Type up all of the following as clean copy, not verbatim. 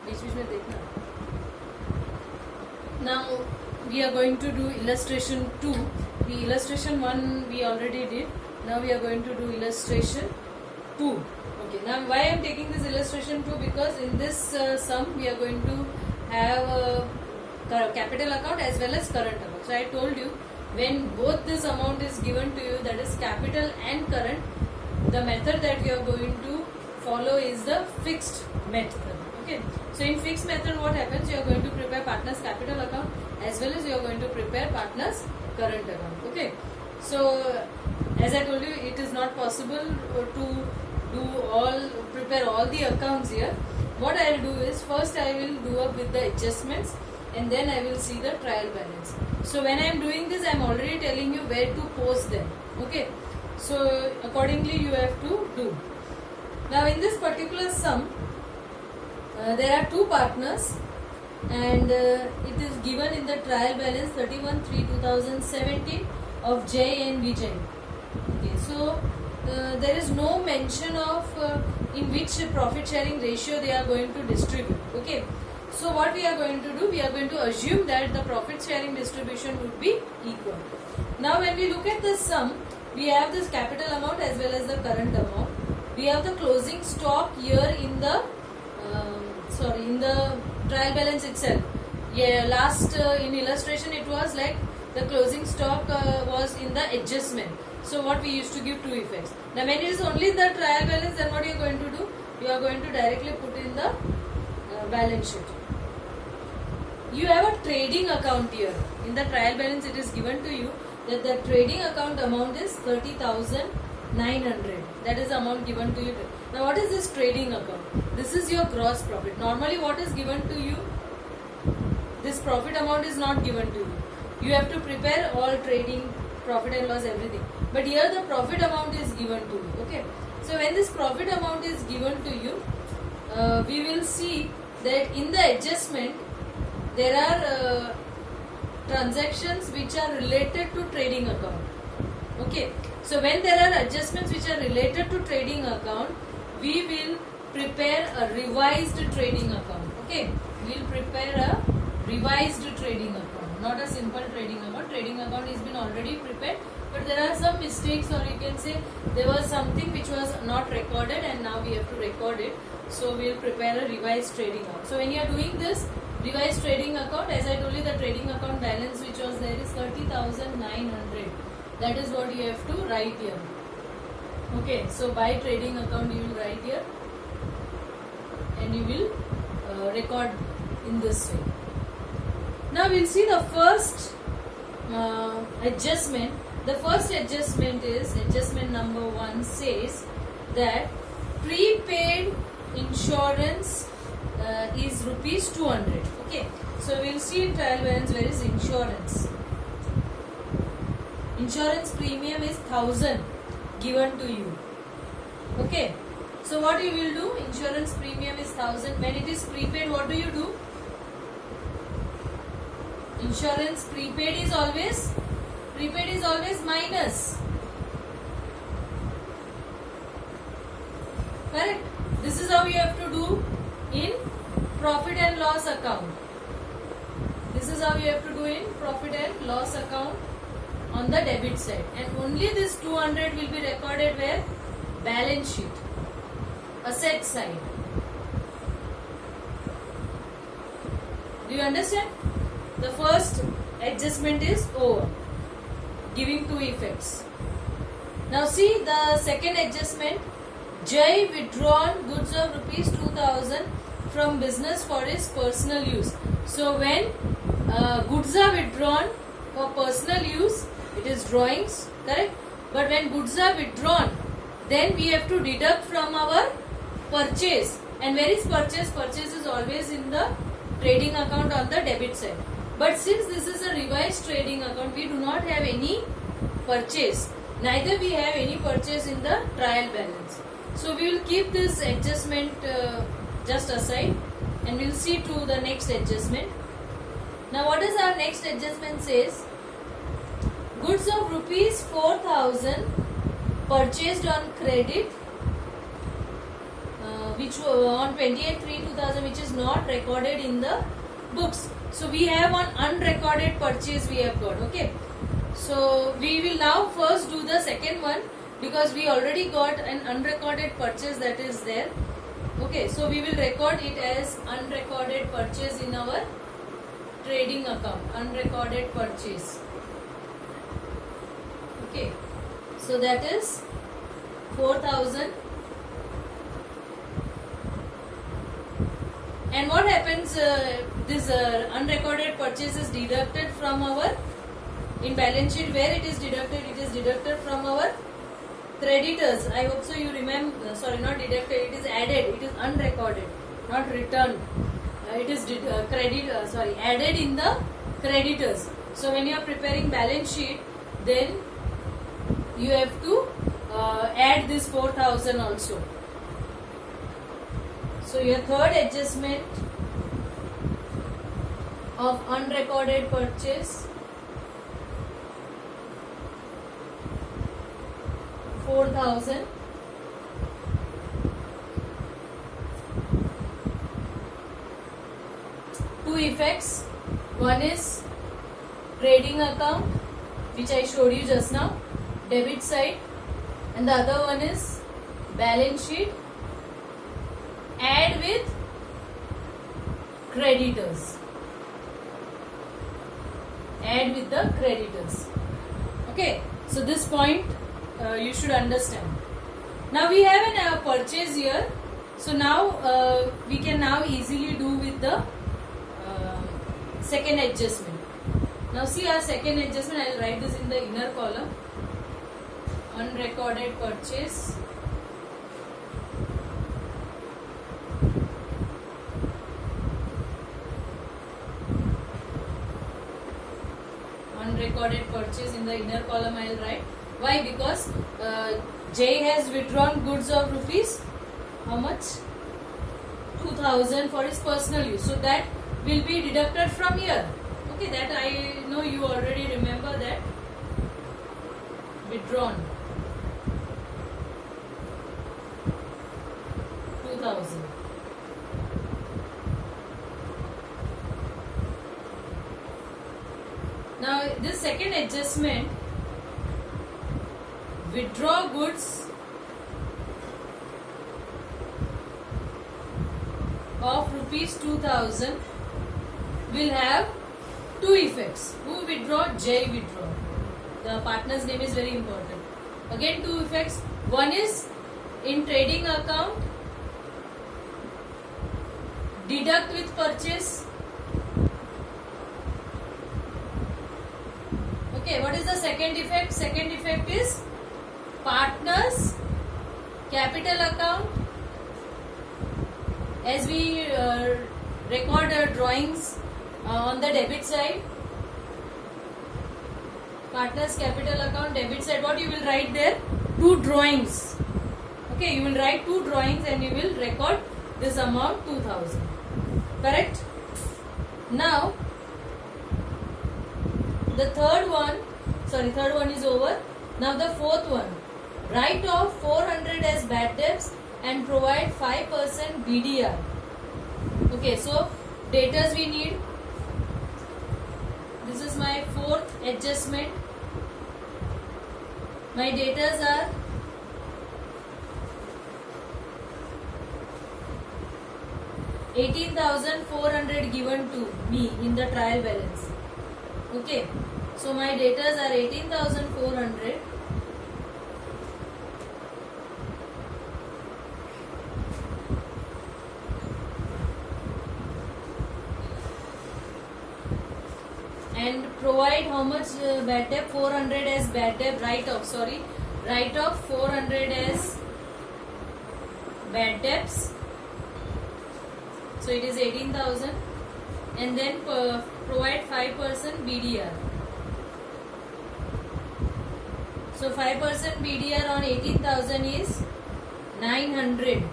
बीच में देखना. Now we are going to do illustration 2. The illustration 1 we already did. Now we are going to do illustration 2. Okay. Now why I am taking this illustration 2? Because in this sum we are going to have capital account as well as current account. So I told you, when both this amount is given to you, that is capital and current, the method that you are going to follow is the fixed method. Okay. So in fixed method what happens, you are going to prepare partner's capital account as well as you are going to prepare partner's current account. Okay. So as I told you, it is not possible to prepare all the accounts here. What I will do is, first I will do up with the adjustments and then I will see the trial balance. So when I am doing this, I am already telling you where to post them. Okay. So accordingly you have to do. Now in this particular sum, there are two partners and it is given in the trial balance 31/3/2017 of Jay and Vijay. Okay, so there is no mention of in which profit sharing ratio they are going to distribute. Okay, so what we are going to do, we are going to assume that the profit sharing distribution would be equal. Now when we look at this sum, we have this capital amount as well as the current amount. We have the closing stock here in the in the trial balance itself. Yeah, last in illustration it was like the closing stock was in the adjustment. So what we used to give two effects. Now when it is only the trial balance, then what you are going to do? You are going to directly put in the balance sheet. You have a trading account here. In the trial balance it is given to you that the trading account amount is 30,900. That is the amount given to you. Now what is this trading account? This is your gross profit. Normally what is given to you? This profit amount is not given to you. You have to prepare all trading, profit and loss, everything. But here the profit amount is given to you. Okay. So when this profit amount is given to you, we will see that in the adjustment there are transactions which are related to trading account. Okay. So when there are adjustments which are related to trading account, we will prepare a revised trading account. Okay. We will prepare a revised trading account, not a simple trading account. Trading account has been already prepared, but there are some mistakes, or you can say there was something which was not recorded and now we have to record it. So we will prepare a revised trading account. So when you are doing this revised trading account, as I told you, the trading account balance which was there is 30,900. That is what you have to write here. Okay, so by trading account you will write here and you will record in this way. Now we will see the first adjustment. The first adjustment is adjustment number 1, says that prepaid insurance is rupees 200. Okay, so we will see in trial balance where is insurance. Insurance premium is 1000 given to you. Okay, so what you will do? Insurance premium is 1000. When it is prepaid, what do you do? Insurance prepaid is always minus. Correct? This is how you have to do in profit and loss account. This is how you have to do in profit and loss account on the debit side. And only this 200 will be recorded where? Balance sheet. Asset side. Do you understand? The first adjustment is over, giving two effects. Now see the second adjustment. Jai withdrawn goods of rupees 2000 from business for his personal use. So when goods are withdrawn for personal use, it is drawings, correct? But when goods are withdrawn, then we have to deduct from our purchase. And where is purchase? Purchase is always in the trading account on the debit side. But since this is a revised trading account, we do not have any purchase. Neither we have any purchase in the trial balance. So we will keep this adjustment just aside and we will see to the next adjustment. Now what is our next adjustment says? Goods of rupees 4000 purchased on credit which on 28/3/2000, which is not recorded in the books. So we have one unrecorded purchase we have got. Okay. So we will now first do the second one, because we already got an unrecorded purchase that is there. Okay, so we will record it as unrecorded purchase in our trading account. Unrecorded purchase. Okay, so that is 4,000. And what happens, this unrecorded purchase is deducted from our, in balance sheet where it is deducted? It is deducted from our creditors. I hope so you remember, sorry, not deducted, it is added, it is unrecorded, not returned. It is added in the creditors. So when you are preparing balance sheet, then you have to add this 4,000 also. So your third adjustment of unrecorded purchase, 4,000. Two effects. One is trading account, which I showed you just now, debit side, and the other one is balance sheet, add with creditors. Add with the creditors. Okay, so this point you should understand. Now we have an purchase here. So now we can now easily do with the second adjustment. Now see our second adjustment. I will write this in the inner column. Unrecorded purchase. Unrecorded purchase in the inner column I will write. Why? Because J has withdrawn goods of rupees, how much? 2,000 for his personal use. So that will be deducted from here. Okay, that I know you already remember that. Withdrawn 2,000. Now this second adjustment, withdraw goods of rupees 2,000 will have two effects. Who withdraw? J withdraw. The partner's name is very important. Again two effects. One is in trading account, deduct with purchase. Okay, what is the second effect? Second effect is partners capital account. As we record drawings on the debit side, partners capital account debit side, what you will write there? Two drawings. Okay, you will write two drawings and you will record this amount 2,000. Correct? Now the third one is over. Now the fourth one, write off 400 as bad debts and provide 5% BDR. Okay, so datas we need. This is my fourth adjustment. My datas are $18,400 given to me in the trial balance. Okay, so my datas are 18,400. And provide how much bad debt? 400 as bad debt write off. Write off 400 as bad debts. So it is 18,000. And then provide 5% BDR. So 5% BDR on 18,000 is 900.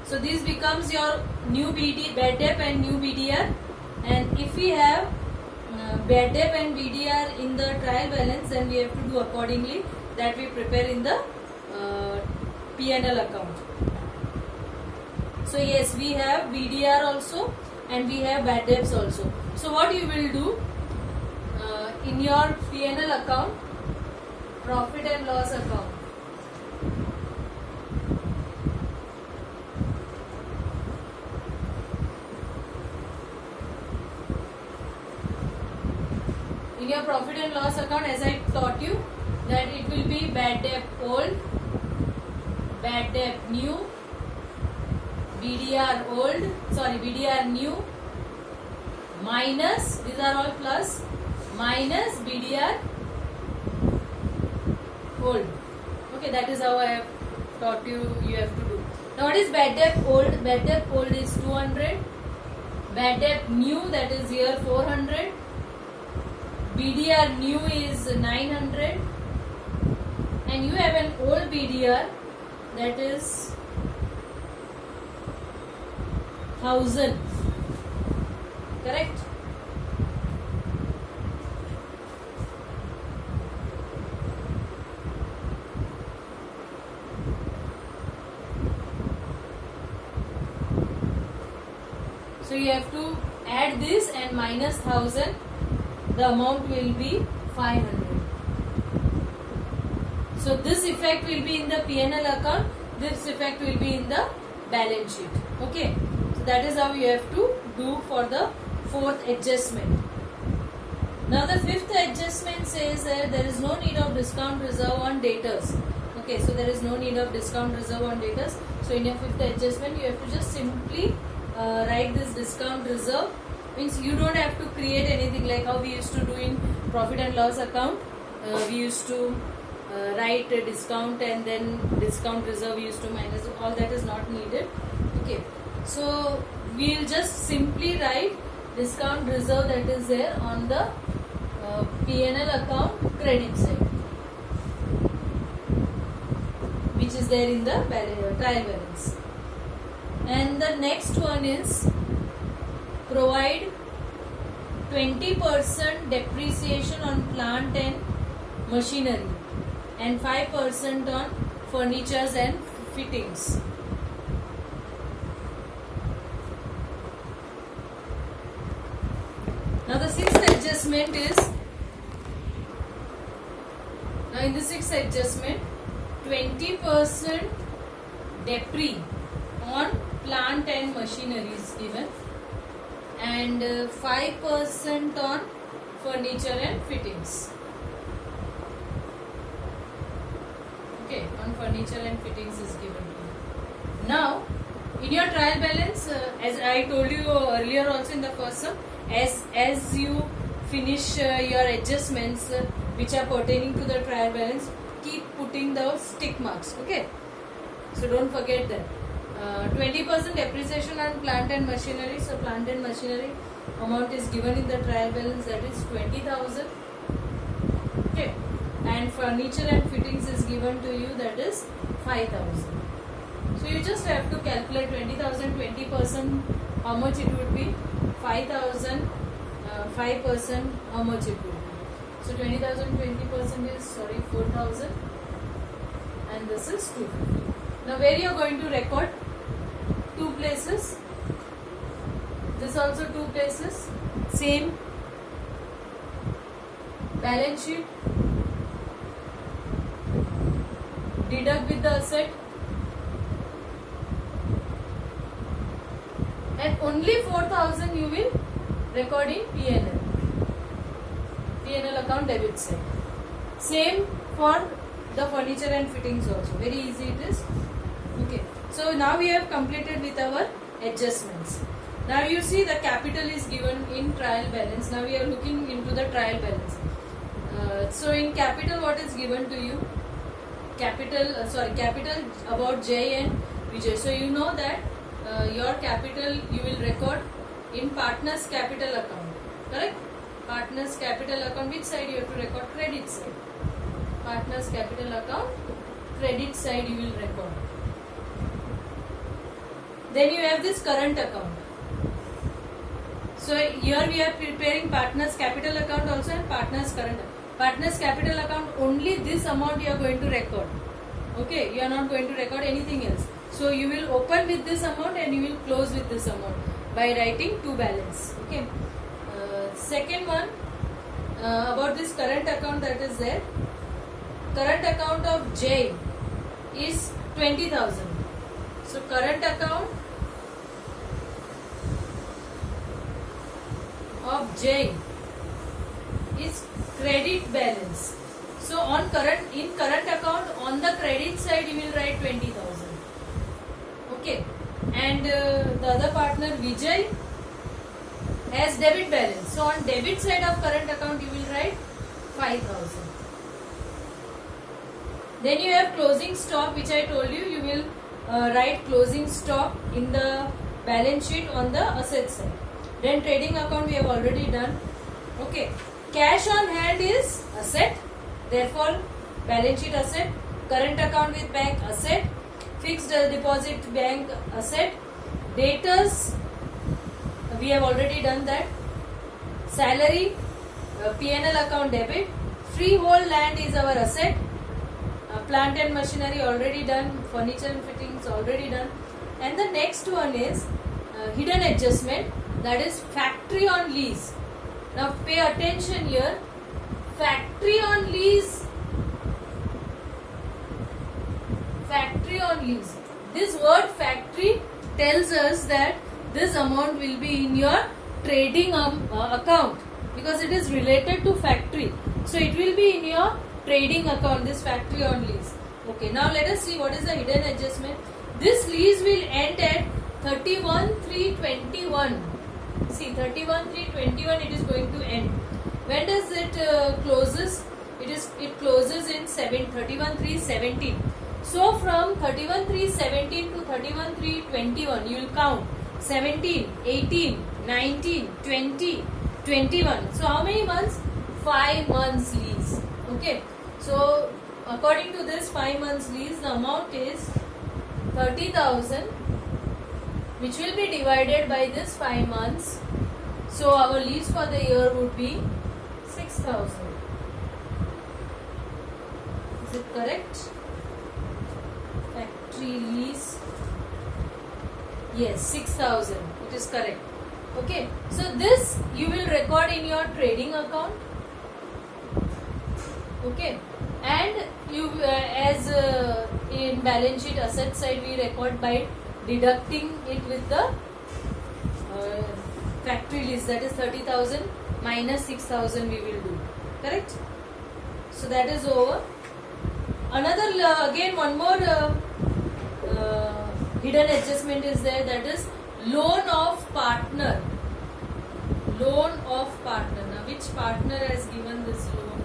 So this becomes your new bad debt and new BDR. And if we have bad debt and BDR in the trial balance, then we have to do accordingly that we prepare in the P&L account. So yes, we have BDR also and we have bad debts also. So what you will do in your P&L account, profit and loss account, in your profit and loss account, as I taught you, that it will be bad debt old, bad debt new, BDR old, sorry, BDR new, minus, these are all plus, minus BDR old. Okay, that is how I have taught you, you have to do. Now what is bad debt old? Bad debt old is 200, bad debt new, that is here 400, BDR new is 900, and you have an old BDR, that is 1000, correct? So you have to add this and minus 1000, the amount will be 500. So this effect will be in the P&L account, this effect will be in the balance sheet. Okay, so that is how you have to do for the fourth adjustment. Now the fifth adjustment says that there is no need of discount reserve on debtors. Okay, so there is no need of discount reserve on debtors. So in your fifth adjustment, you have to just simply write this discount reserve. Means you don't have to create anything like how we used to do in profit and loss account. We used to write a discount and then discount reserve we used to minus. All that is not needed. Okay, so we will just simply write discount reserve that is there on the P&L account credit side, which is there in the trial balance. And the next one is provide 20% depreciation on plant and machinery and 5% on furnitures and fittings. Now the sixth adjustment is, now in the sixth adjustment, 20% depre on plant and machinery is given and 5% on furniture and fittings. Okay, on furniture and fittings is given to you. Now, in your trial balance, as I told you earlier also in the first sum, as you finish your adjustments which are pertaining to the trial balance, keep putting those tick marks. Okay, so don't forget that. 20% depreciation on plant and machinery. So plant and machinery amount is given in the trial balance, that is 20,000. Okay, and furniture and fittings is given to you, that is 5,000. So you just have to calculate 20,000, 20%, how much it would be, 5,000, 5%, how much it would be. So 20,000, 20% is, 4,000, and this is 250. Now where you are going to record? 2 places. This also 2 places. Same. Balance sheet. Deduct with the asset. And only 4,000 you will record in P&L. P&L account debit side. Same for the furniture and fittings also. Very easy it is. Okay. So now we have completed with our adjustments. Now you see the capital is given in trial balance. Now we are looking into the trial balance. So in capital, what is given to you? Capital about J and Vijay. So you know that your capital you will record in partners capital account. Correct? Partners capital account. Which side you have to record? Credit side. Partners capital account. Credit side you will record. Then you have this current account. So here we are preparing partners capital account also and partners current. Partners capital account, only this amount you are going to record. Okay, you are not going to record anything else. So you will open with this amount and you will close with this amount by writing to balance. Okay. Second one, about this current account that is there. Current account of J is 20,000. So current account of J is credit balance. So on in current account, on the credit side you will write 20,000. Okay. And the other partner Vijay has debit balance. So on debit side of current account you will write 5,000. Then you have closing stock, which I told you, you will write closing stock in the balance sheet on the asset side. Then trading account we have already done. Okay. Cash on hand is asset. Therefore, balance sheet asset. Current account with bank asset. Fixed deposit bank asset. Debtors, we have already done that. Salary, P&L account debit. Freehold land is our asset. Plant and machinery already done. Furniture and fittings already done. And the next one is hidden adjustment, that is factory on lease. Now pay attention here. Factory on lease. Factory on lease. This word factory tells us that this amount will be in your trading account because it is related to factory. So it will be in your trading account, this factory on lease. Okay, now let us see what is the hidden adjustment. This lease will end at 31/3/21. See, 31/3/21 it is going to end. When does it closes? It closes in 31/3/17. So from 31/3/17 to 31/3/21 you will count 17, 18, 19, 20, 21. So how many months? 5 months lease. Okay. So according to this 5 months lease, the amount is 30,000, which will be divided by this 5 months. So our lease for the year would be 6,000. Is it correct? Factory lease. Yes, 6,000. It is correct. Okay. So this you will record in your trading account. Okay. And you as in balance sheet asset side we record by deducting it with the factory lease, that is 30,000 minus 6,000 we will do. Correct? So that is over. Another again one more hidden adjustment is there, that is loan of partner. Loan of partner. Now which partner has given this loan?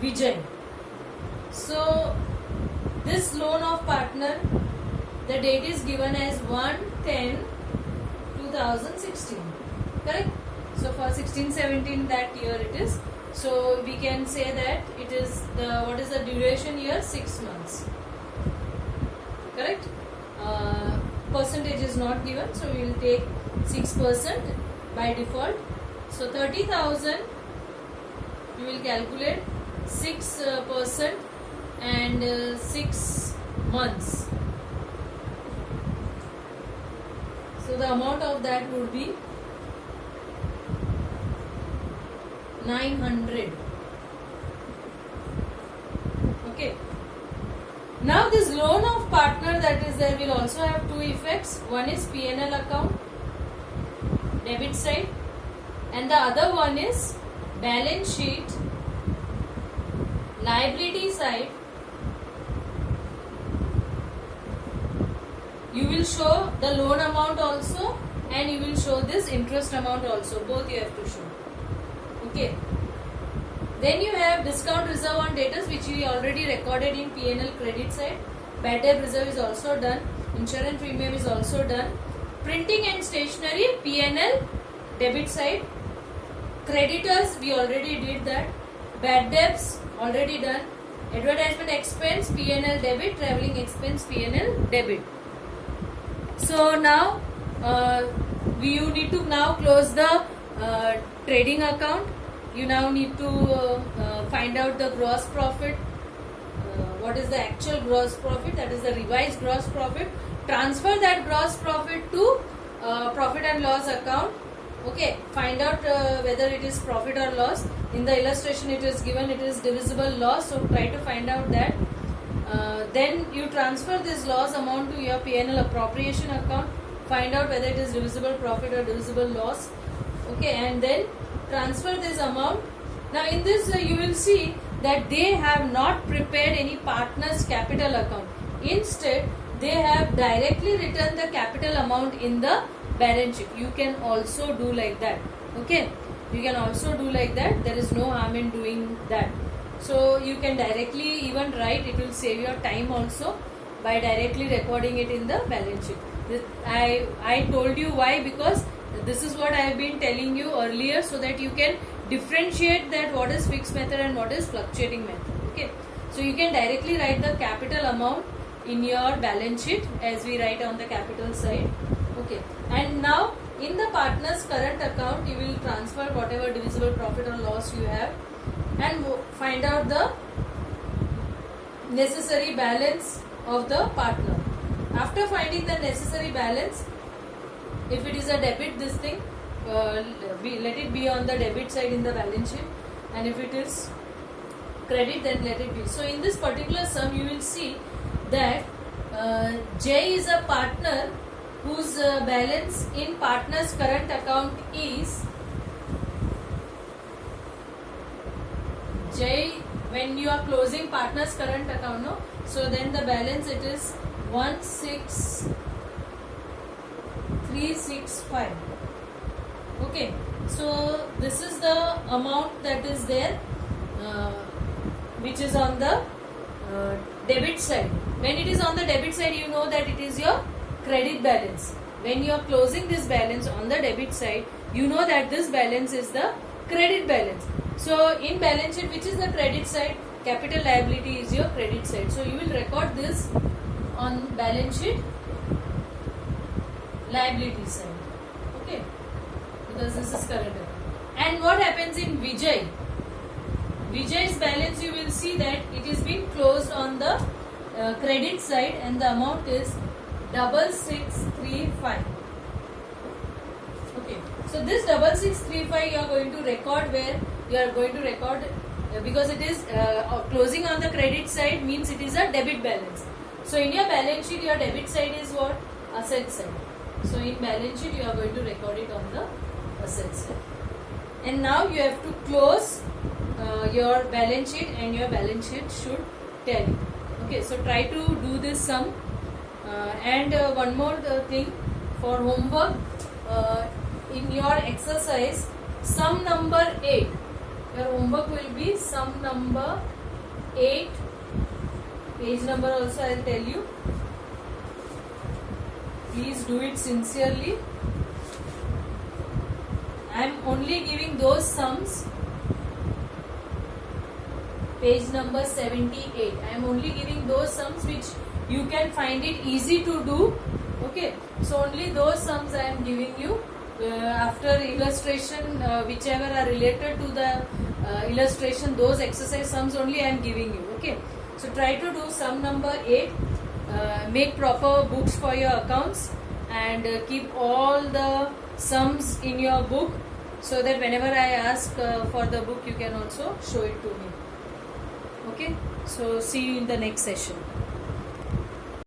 Vijay. So this loan of partner, the date is given as 1/10/2016. Correct? So for 16-17 that year it is. So we can say that it is what is the duration here? 6 months. Correct? Percentage is not given, so we will take 6% by default. So 30,000 we will calculate 6% and 6 months. So the amount of that would be 900. Okay. Now this loan of partner that is there will also have two effects. One is P&L account, debit side, and the other one is balance sheet, liability side. You will show the loan amount also and you will show this interest amount also. Both you have to show. Okay. Then you have discount reserve on debtors, which we already recorded in P&L credit side. Bad debt reserve is also done. Insurance premium is also done. Printing and stationery, P&L debit side. Creditors, we already did that. Bad debts, already done. Advertisement expense, P&L debit. Traveling expense, P&L debit. So now you need to now close the trading account. You now need to find out the gross profit. What is the actual gross profit? That is the revised gross profit. Transfer that gross profit to profit and loss account. Okay, find out whether it is profit or loss. In the illustration it is given it is divisible loss, so try to find out that. Then you transfer this loss amount to your P&L appropriation account. Find out whether it is divisible profit or divisible loss. Okay, and then transfer this amount. Now in this you will see that they have not prepared any partners capital account. Instead they have directly written the capital amount in the balance sheet. You can also do like that. Okay, you can also do like that. There is no harm in doing that. So you can directly even write, it will save your time also by directly recording it in the balance sheet. I told you why, because this is what I have been telling you earlier, so that you can differentiate that what is fixed method and what is fluctuating method. Okay, so you can directly write the capital amount in your balance sheet as we write on the capital side. Okay, and now in the partner's current account you will transfer whatever divisible profit or loss you have and find out the necessary balance of the partner. After finding the necessary balance, if it is a debit, this thing let it be on the debit side in the balance sheet, and if it is credit, then let it be. So in this particular sum you will see that J is a partner whose balance in partner's current account is J. When you are closing partner's current account, no, so then the balance it is 16,365. Okay, so this is the amount that is there, which is on the debit side. When it is on the debit side, you know that it is your credit balance. When you are closing this balance on the debit side, you know that this balance is the credit balance. So in balance sheet, which is the credit side, capital liability is your credit side. So you will record this on balance sheet liability side. Okay, because this is current account. And what happens in Vijay? Vijay's balance, you will see that it is being closed on the credit side, and the amount is 6635. Okay, so this 6635 you are going to record where? You are going to record because it is closing on the credit side means it is a debit balance. So in your balance sheet, your debit side is what? Asset side. So in balance sheet, you are going to record it on the asset side. And now you have to close your balance sheet, and your balance sheet should tell you. Okay, so try to do this sum. And one more thing for homework, in your exercise, sum number 8. Your homework will be sum number 8. Page number also I will tell you. Please do it sincerely. I am only giving those sums. Page number 78. I am only giving those sums which you can find it easy to do. Okay, so only those sums I am giving you. After illustration, whichever are related to the illustration, those exercise sums only I am giving you. Okay, so try to do sum number 8. Make proper books for your accounts, and keep all the sums in your book, so that whenever I ask for the book, you can also show it to me. Okay, so see you in the next session.